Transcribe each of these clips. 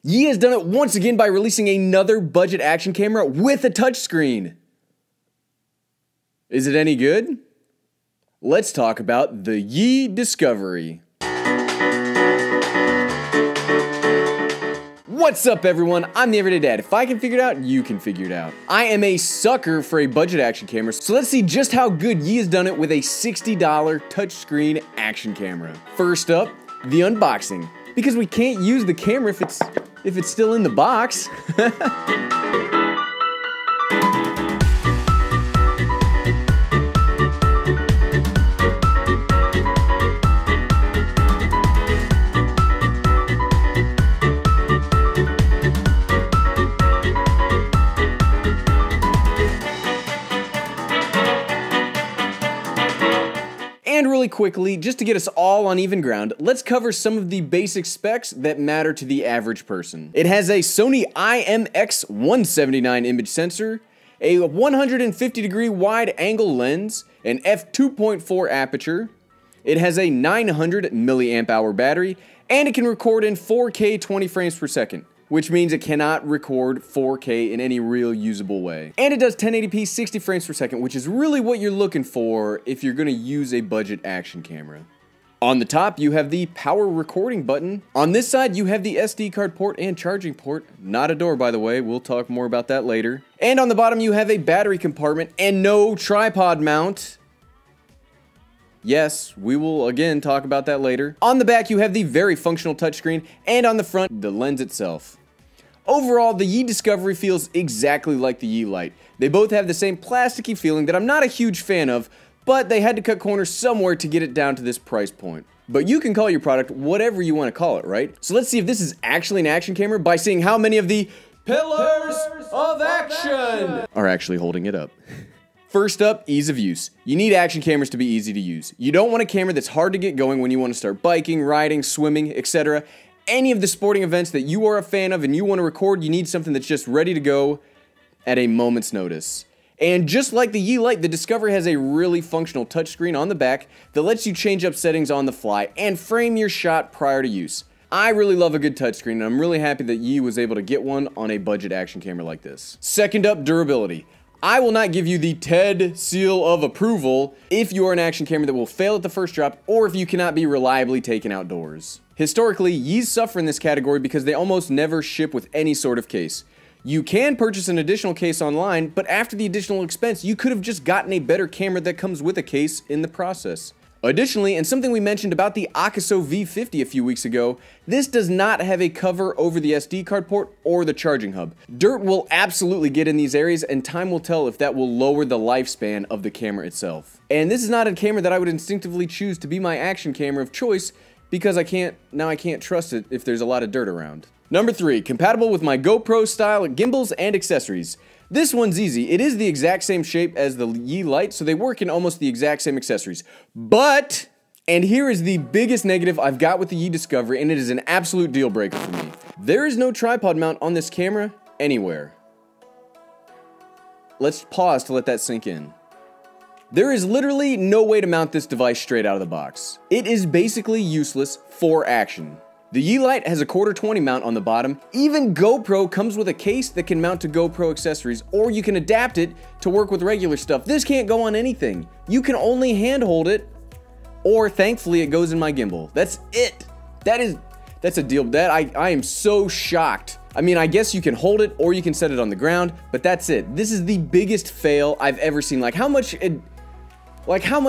Yi has done it once again by releasing another budget action camera with a touchscreen. Is it any good? Let's talk about the Yi Discovery. What's up everyone, I'm the Everyday Dad. If I can figure it out, you can figure it out. I am a sucker for a budget action camera, so let's see just how good Yi has done it with a $60 touchscreen action camera. First up, the unboxing. Because we can't use the camera if it's still in the box. And really quickly, just to get us all on even ground, let's cover some of the basic specs that matter to the average person. It has a Sony IMX179 image sensor, a 150-degree wide angle lens, an f2.4 aperture, it has a 900 milliamp hour battery, and it can record in 4K 20 frames per second. Which means it cannot record 4K in any real usable way. And it does 1080p 60 frames per second, which is really what you're looking for if you're gonna use a budget action camera. On the top, you have the power recording button. On this side, you have the SD card port and charging port. Not a door, by the way. We'll talk more about that later. And on the bottom, you have a battery compartment and no tripod mount. Yes, we will again talk about that later. On the back, you have the very functional touchscreen, and on the front, the lens itself. Overall, the Yi Discovery feels exactly like the Yi Lite. They both have the same plasticky feeling that I'm not a huge fan of, but they had to cut corners somewhere to get it down to this price point. But you can call your product whatever you want to call it, right? So let's see if this is actually an action camera by seeing how many of the pillars of action are actually holding it up. First up, ease of use. You need action cameras to be easy to use. You don't want a camera that's hard to get going when you want to start biking, riding, swimming, etc. Any of the sporting events that you are a fan of and you want to record, you need something that's just ready to go at a moment's notice. And just like the Yi Lite, the Discovery has a really functional touchscreen on the back that lets you change up settings on the fly and frame your shot prior to use. I really love a good touchscreen, and I'm really happy that Yi was able to get one on a budget action camera like this. Second up, durability. I will not give you the TED seal of approval if you are an action camera that will fail at the first drop or if you cannot be reliably taken outdoors. Historically, Yi's suffer in this category because they almost never ship with any sort of case. You can purchase an additional case online, but after the additional expense, you could have just gotten a better camera that comes with a case in the process. Additionally, and something we mentioned about the Akaso V50 a few weeks ago, this does not have a cover over the SD card port or the charging hub. Dirt will absolutely get in these areas, and time will tell if that will lower the lifespan of the camera itself. And this is not a camera that I would instinctively choose to be my action camera of choice because I can't trust it if there's a lot of dirt around. Number 3, compatible with my GoPro style gimbals and accessories. This one's easy. It is the exact same shape as the Yi Lite, so they work in almost the exact same accessories. But, and here is the biggest negative I've got with the Yi Discovery, and it is an absolute deal breaker for me. There is no tripod mount on this camera anywhere. Let's pause to let that sink in. There is literally no way to mount this device straight out of the box. It is basically useless for action. The Yi Lite has a 1/4-20 mount on the bottom. Even GoPro comes with a case that can mount to GoPro accessories, or you can adapt it to work with regular stuff. This can't go on anything. You can only handhold it, or thankfully it goes in my gimbal. That's it. That's a deal. I am so shocked. I mean, I guess you can hold it or you can set it on the ground, but that's it. This is the biggest fail I've ever seen. Like how much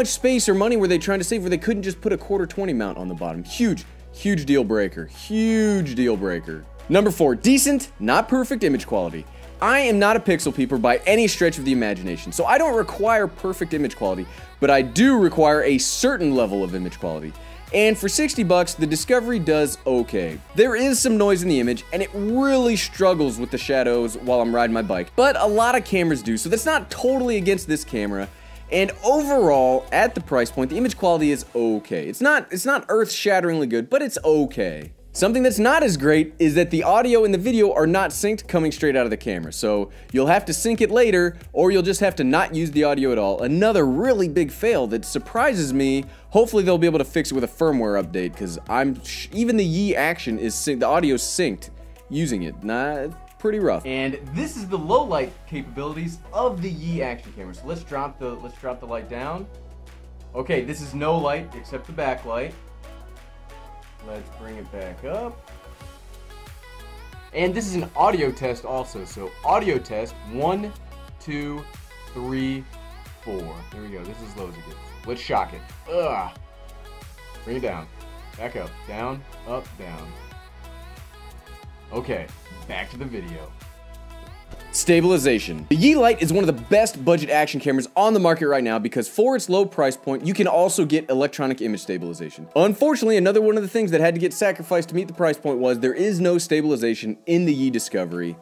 space or money were they trying to save where they couldn't just put a 1/4-20 mount on the bottom? Huge deal breaker. Huge deal breaker. Number 4, decent, not perfect image quality. I am not a pixel peeper by any stretch of the imagination, so I don't require perfect image quality, but I do require a certain level of image quality. And for 60 bucks, the Discovery does okay. There is some noise in the image, and it really struggles with the shadows while I'm riding my bike, but a lot of cameras do, so that's not totally against this camera. And overall, at the price point, the image quality is okay. It's not earth-shatteringly good, but it's okay. Something that's not as great is that the audio and the video are not synced coming straight out of the camera. So you'll have to sync it later, or you'll just have to not use the audio at all. Another really big fail that surprises me. Hopefully they'll be able to fix it with a firmware update, because even the Yi Action is the audio's synced. using it. It's pretty rough. And this is the low light capabilities of the Yi action camera. So let's drop the light down. Okay, this is no light except the backlight. Let's bring it back up. And this is an audio test also. So audio test, 1, 2, 3, 4. There we go. This is as low as it gets. Let's shock it. Ugh. Bring it down. Back up. Down, up, down. Okay, back to the video. Stabilization. The Yi Lite is one of the best budget action cameras on the market right now because for its low price point, you can also get electronic image stabilization. Unfortunately, another one of the things that had to get sacrificed to meet the price point was there is no stabilization in the Yi Discovery.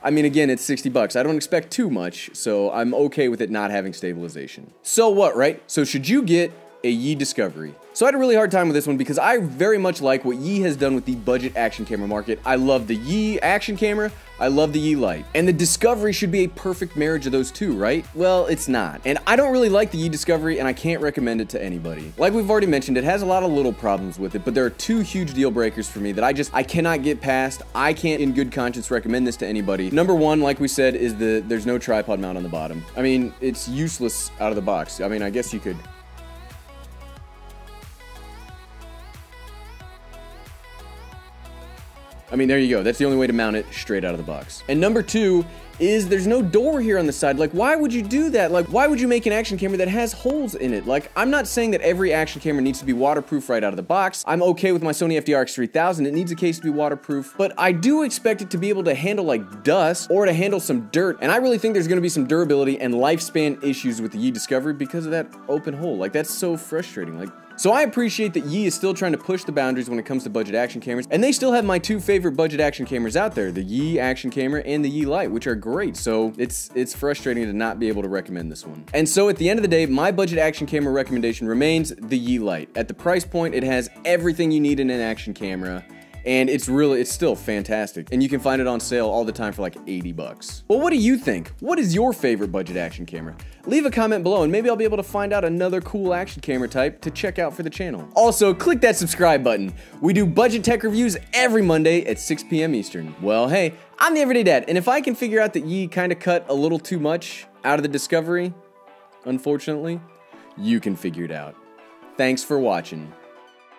I mean, again, it's 60 bucks. I don't expect too much, so I'm okay with it not having stabilization. So what, right? So should you get a Yi Discovery? So I had a really hard time with this one because I very much like what Yi has done with the budget action camera market. I love the Yi action camera, I love the Yi Lite. And the Discovery should be a perfect marriage of those two, right? Well, it's not. And I don't really like the Yi Discovery and I can't recommend it to anybody. Like we've already mentioned, it has a lot of little problems with it, but there are two huge deal breakers for me that I cannot get past. I can't in good conscience recommend this to anybody. Number one, like we said, is there's no tripod mount on the bottom. I mean, it's useless out of the box. I mean, I guess you could. I mean, there you go. That's the only way to mount it straight out of the box. And number two is there's no door here on the side. Like, why would you do that? Like, why would you make an action camera that has holes in it? Like, I'm not saying that every action camera needs to be waterproof right out of the box. I'm okay with my Sony FDR X3000. It needs a case to be waterproof, but I do expect it to be able to handle like dust or to handle some dirt. And I really think there's gonna be some durability and lifespan issues with the Yi Discovery because of that open hole. Like, that's so frustrating. Like, so I appreciate that Yi is still trying to push the boundaries when it comes to budget action cameras, and they still have my two favorite budget action cameras out there, the Yi action camera and the Yi Lite, which are great. So it's frustrating to not be able to recommend this one. And so at the end of the day, my budget action camera recommendation remains the Yi Lite. At the price point, it has everything you need in an action camera. And it's still fantastic. And you can find it on sale all the time for like 80 bucks. Well, what do you think? What is your favorite budget action camera? Leave a comment below and maybe I'll be able to find out another cool action camera type to check out for the channel. Also, click that subscribe button. We do budget tech reviews every Monday at 6 p.m. Eastern. Well, hey, I'm the Everyday Dad, and if I can figure out that Yi kind of cut a little too much out of the Discovery, unfortunately, you can figure it out. Thanks for watching.